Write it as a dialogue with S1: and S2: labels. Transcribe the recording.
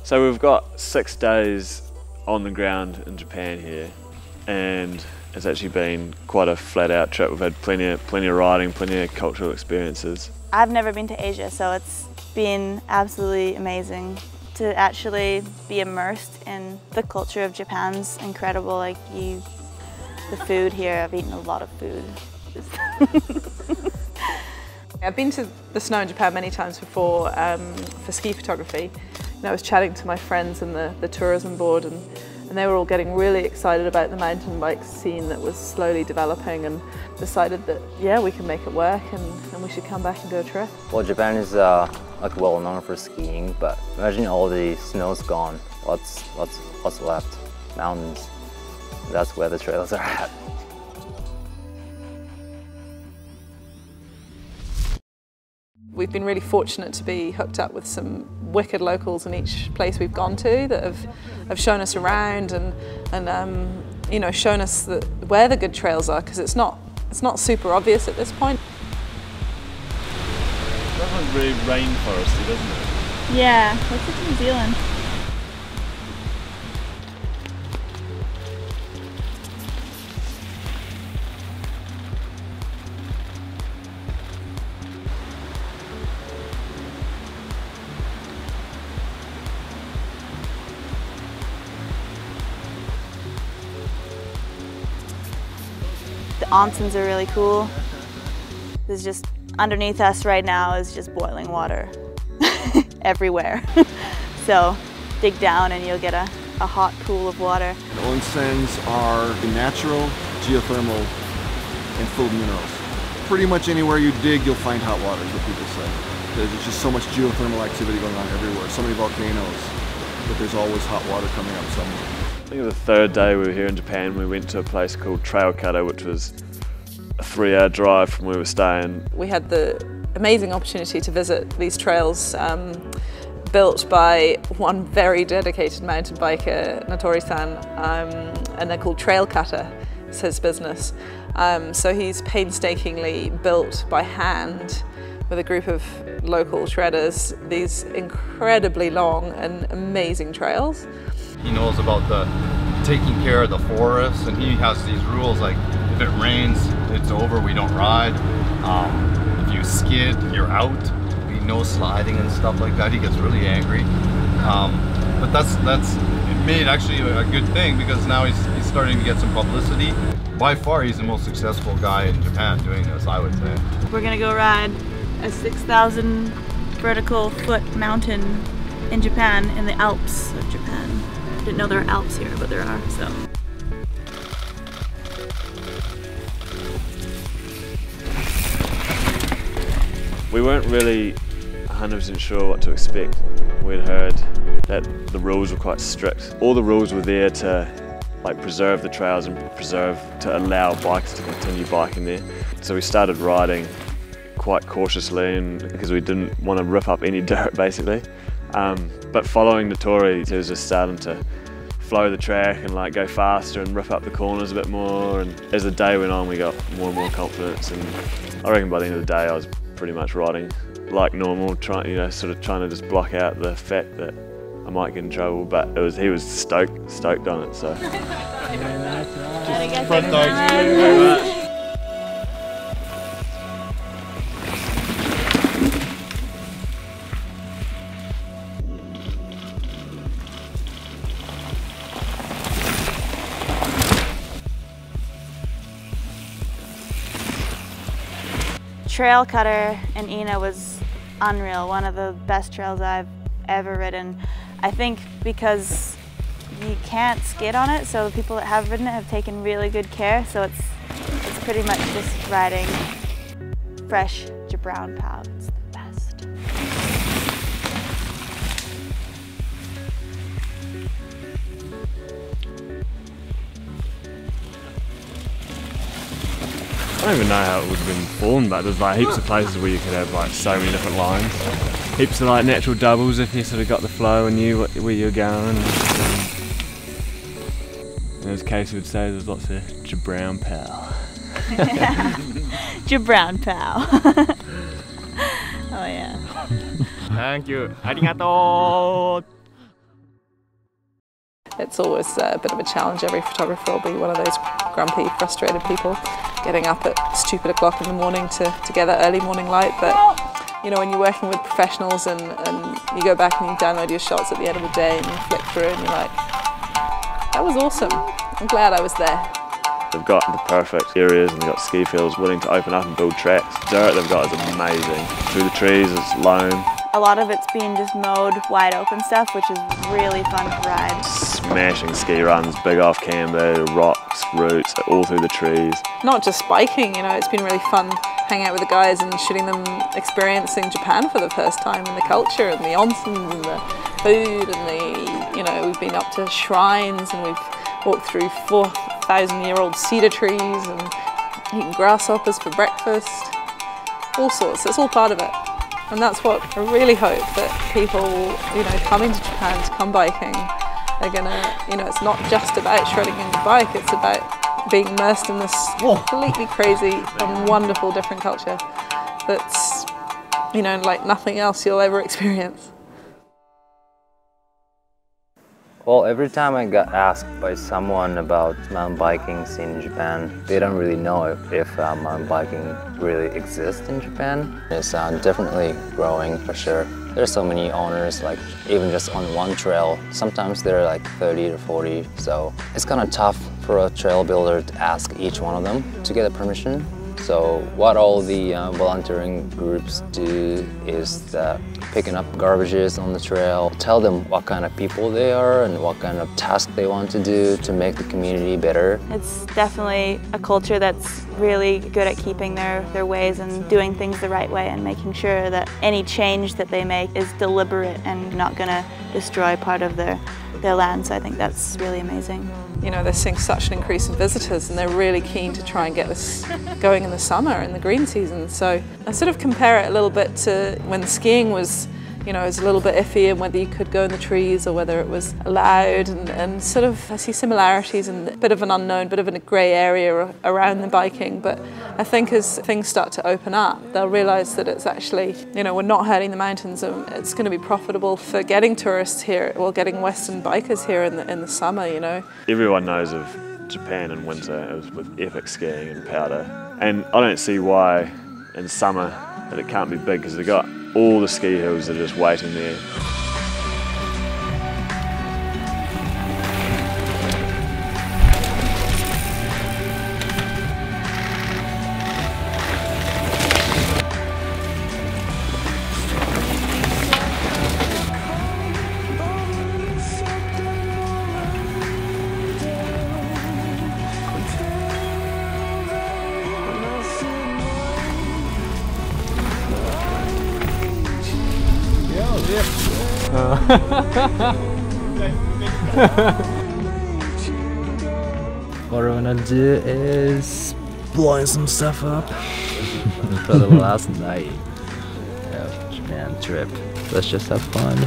S1: So we've got 6 days on the ground in Japan here, and it's actually been quite a flat out trip. We've had plenty of riding, plenty of cultural experiences.
S2: I've never been to Asia, so it's been absolutely amazing to actually be immersed in the culture of Japan's incredible. Like the food here, I've eaten a lot of food.
S3: I've been to the snow in Japan many times before for ski photography. And I was chatting to my friends in the tourism board, and they were all getting really excited about the mountain bike scene that was slowly developing, and decided that, yeah, we can make it work and we should come back and do a trip.
S4: Well, Japan is like well known for skiing, but imagine all the snow's gone. What's left? Mountains. That's where the trails are at.
S3: We've been really fortunate to be hooked up with some wicked locals in each place we've gone to that have shown us around and you know, shown us where the good trails are, because it's not super obvious at this point.
S1: That one's really rainforesty, doesn't it?
S2: Yeah, what's it in New Zealand? The onsens are really cool. There's just, underneath us right now is just boiling water everywhere. So dig down and you'll get a hot pool of water.
S5: The onsens are natural, geothermal, and full of minerals. Pretty much anywhere you dig, you'll find hot water, is what people say. There's just so much geothermal activity going on everywhere, so many volcanoes, but there's always hot water coming up somewhere.
S1: I think the 3rd day we were here in Japan, we went to a place called Trail Cutter, which was a 3-hour drive from where we were staying.
S3: We had the amazing opportunity to visit these trails built by one very dedicated mountain biker, Natori-san, and they're called Trail Cutter, it's his business. So he's painstakingly built by hand with a group of local shredders these incredibly long and amazing trails.
S6: He knows about taking care of the forest, and he has these rules like if it rains, it's over, we don't ride. If you skid, you're out. No sliding and stuff like that. He gets really angry. But it made actually a good thing, because now he's starting to get some publicity. By far, he's the most successful guy in Japan doing this, I would say.
S2: We're gonna go ride a 6,000 vertical foot mountain in Japan, in the Alps of Japan. Didn't know there are Alps here, but there are, so.
S1: We weren't really 100% sure what to expect. We'd heard that the rules were quite strict. All the rules were there to preserve the trails and to allow bikers to continue biking there. So we started riding quite cautiously, and because we didn't want to rip up any dirt basically. But following Natori, he was just starting to flow the track and go faster and rip up the corners a bit more. And as the day went on, we got more and more confidence. And I reckon by the end of the day, I was pretty much riding like normal, sort of trying to just block out the fact that I might get in trouble. But he was stoked on it. So.
S2: Front dogs. Trail Cutter in Ina was unreal, one of the best trails I've ever ridden. I think because you can't skid on it, so the people that have ridden it have taken really good care, so it's pretty much just riding fresh Brown Pow. It's the best.
S1: I don't even know how it would have been formed, but there's heaps of places where you could have so many different lines. Heaps of natural doubles if you sort of got the flow and knew where you're going. And as Casey would say, there's lots of Brown Pow.
S2: Brown Pow. Oh yeah.
S1: Thank you. ありがとう.
S3: It's always a bit of a challenge. Every photographer will be one of those grumpy, frustrated people getting up at stupid o'clock in the morning to get that early morning light. But you know, when you're working with professionals and you go back and you download your shots at the end of the day and you flick through and you're like, that was awesome. I'm glad I was there.
S1: They've got the perfect areas and they've got ski fields willing to open up and build tracks. Dirt they've got is amazing. Through the trees, it's loam.
S2: A lot of it's been just mowed, wide open stuff, which is really fun to ride.
S1: Smashing ski runs, big off camber, rocks, roots, all through the trees.
S3: Not just biking, you know, it's been really fun hanging out with the guys and shooting them experiencing Japan for the first time, and the culture and the onsens and the food and the, you know, we've been up to shrines and we've walked through 4,000-year-old cedar trees and eaten grasshoppers for breakfast. All sorts, it's all part of it. And that's what I really hope, that people, you know, coming to Japan to come biking are gonna, you know, it's not just about shredding in your bike, it's about being immersed in this completely crazy and wonderful different culture that's, you know, like nothing else you'll ever experience.
S4: Well, every time I got asked by someone about mountain biking scene in Japan, they don't really know if mountain biking really exists in Japan. It's definitely growing for sure. There's so many owners, like even just on one trail, sometimes they're like 30 to 40, so it's kind of tough for a trail builder to ask each one of them to get a permission. So what all the volunteering groups do is that picking up garbages on the trail, tell them what kind of people they are and what kind of task they want to do to make the community better.
S2: It's definitely a culture that's really good at keeping their ways and doing things the right way and making sure that any change that they make is deliberate and not going to destroy part of their land. So I think that's really amazing.
S3: You know, they're seeing such an increase in visitors and they're really keen to try and get this going in the summer, in the green season. So I sort of compare it a little bit to when the skiing was, you know, it was a little bit iffy and whether you could go in the trees or whether it was allowed, and sort of I see similarities and a bit of an unknown, bit of a grey area around the biking. But I think as things start to open up, they'll realise that it's actually, you know, we're not hurting the mountains and it's going to be profitable for getting tourists here, well, getting Western bikers here in the summer, you know.
S1: Everyone knows of Japan in winter with epic skiing and powder, and I don't see why in summer that it can't be big, because they've got all the ski hills that are just waiting there.
S7: What we're gonna do is blowing some stuff up for the last night of Japan trip. Let's just have fun.